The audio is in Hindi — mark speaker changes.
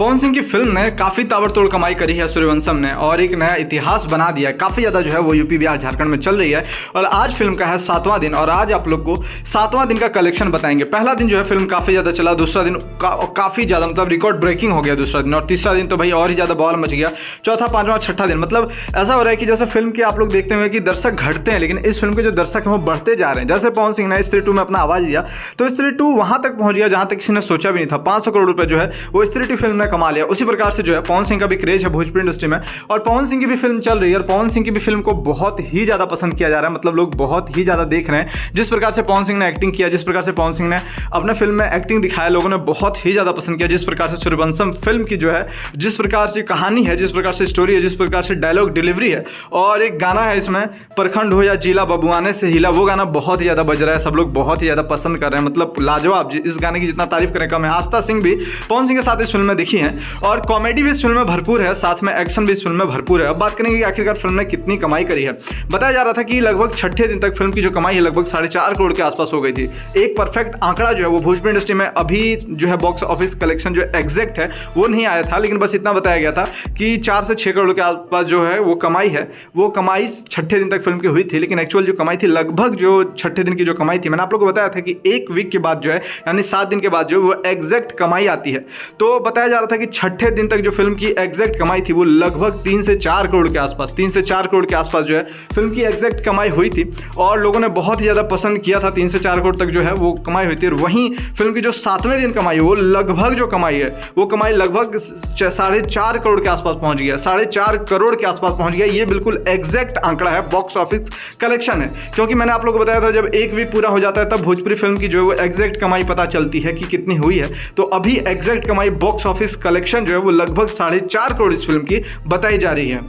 Speaker 1: पवन सिंह की फिल्म ने काफ़ी ताबड़तोड़ कमाई करी है सूर्यवंशम ने और एक नया इतिहास बना दिया है। काफ़ी ज़्यादा जो है वो यूपी बिहार झारखंड में चल रही है और आज फिल्म का है 7वां दिन और आज आप लोग को 7वां दिन का कलेक्शन बताएंगे। पहला दिन जो है फिल्म काफ़ी ज़्यादा चला, दूसरा दिन काफ़ी ज़्यादा मतलब रिकॉर्ड ब्रेकिंग हो गया दूसरा दिन, और तीसरा दिन तो भाई और ही ज़्यादा बॉल मच गया। चौथा, पाँचवां, छठा दिन मतलब ऐसा हो रहा है कि जैसे फिल्म के आप लोग देखते हुए कि दर्शक घटते हैं, लेकिन इस फिल्म के जो दर्शक हैं वो बढ़ते जा रहे हैं। जैसे पवन सिंह ने स्त्री 2 में अपना आवाज़ दिया तो स्त्री 2 वहाँ तक पहुँच गया जहाँ तक किसी ने सोचा भी नहीं था। 500 करोड़ रुपये जो है वो स्त्री 2 फिल्म ने कमा लिया। उसी प्रकार से जो है पवन सिंह का भी क्रेज है भोजपुरी इंडस्ट्री में और पवन सिंह की भी फिल्म चल रही है और पवन सिंह की भी फिल्म को बहुत ही ज़्यादा पसंद किया जा रहा है। मतलब लोग बहुत ही ज़्यादा देख रहे हैं जिस प्रकार से पवन सिंह ने एक्टिंग किया, जिस प्रकार से पवन सिंह ने अपने फिल्म में एक्टिंग दिखाया, लोगों ने बहुत ही ज़्यादा पसंद किया। जिस प्रकार से सूर्यवंशम फिल्म की जो है, जिस प्रकार से कहानी है, जिस प्रकार से स्टोरी है, जिस प्रकार से डायलॉग डिलीवरी है और एक गाना है इसमें, परखंड हो या जिला बबुआने से हिला, वो गाना बहुत ही ज़्यादा बज रहा है, सब लोग बहुत ही ज़्यादा पसंद कर रहे हैं। मतलब लाजवाब, इस गाने की जितना तारीफ करें कम है। आस्था सिंह भी पवन सिंह के साथ इस फिल्म में दिखी है और कॉमेडी भी इस फिल्म में भरपूर है, साथ में एक्शन भी इस फिल्म में भरपूर है। अब बात करेंगे कि आखिरकार फिल्म ने कितनी कमाई करी है। बताया जा रहा था कि लगभग छठे दिन तक फिल्म की जो कमाई है लगभग 4.5 करोड़ के आसपास हो गई थी। एक परफेक्ट आंकड़ा जो है वो भोजपुरी इंडस्ट्री में अभी जो है बॉक्स ऑफिस कलेक्शन जो एग्जैक्ट है वो नहीं आया था, लेकिन बस इतना बताया गया था कि 4 से 6 करोड़ के आसपास जो है वो कमाई है, वो कमाई छठे दिन तक फिल्म की हुई थी। लेकिन एक्चुअल जो कमाई थी, लगभग जो छठे दिन की जो कमाई थी, मैंने आप लोगों को बताया था कि एक वीक के बाद जो है यानी 7 दिन के बाद जो वो एग्जैक्ट कमाई आती है। तो बताया जा रहा था कि छठे दिन तक जो फिल्म की एग्जैक्ट कमाई थी वो लगभग 3 से 4 करोड़ के आसपास, 3 से 4 करोड़ के आसपास जो है फिल्म की एग्जैक्ट कमाई हुई थी और लोगों ने बहुत ही ज़्यादा पसंद किया था। 3 से 4 करोड़ तक जो है वो कमाई हुई थी। और वहीं फिल्म की जो 7वें दिन कमाई है वो लगभग जो कमाई है वो कमाई लगभग 4.5 करोड़ के आसपास पहुंच गया, 4.5 करोड़ के आसपास पहुंच गया। ये बिल्कुल एग्जैक्ट आंकड़ा है, बॉक्स ऑफिस कलेक्शन है। क्योंकि मैंने आप लोगों को बताया था जब एक वीक पूरा हो जाता है तब भोजपुरी फिल्म की जो है वो एग्जैक्ट कमाई पता चलती है कि कितनी हुई है। तो अभी एग्जैक्ट कमाई बॉक्स ऑफिस कलेक्शन जो है वो लगभग 4.5 करोड़ इस फिल्म की बताई जा रही है।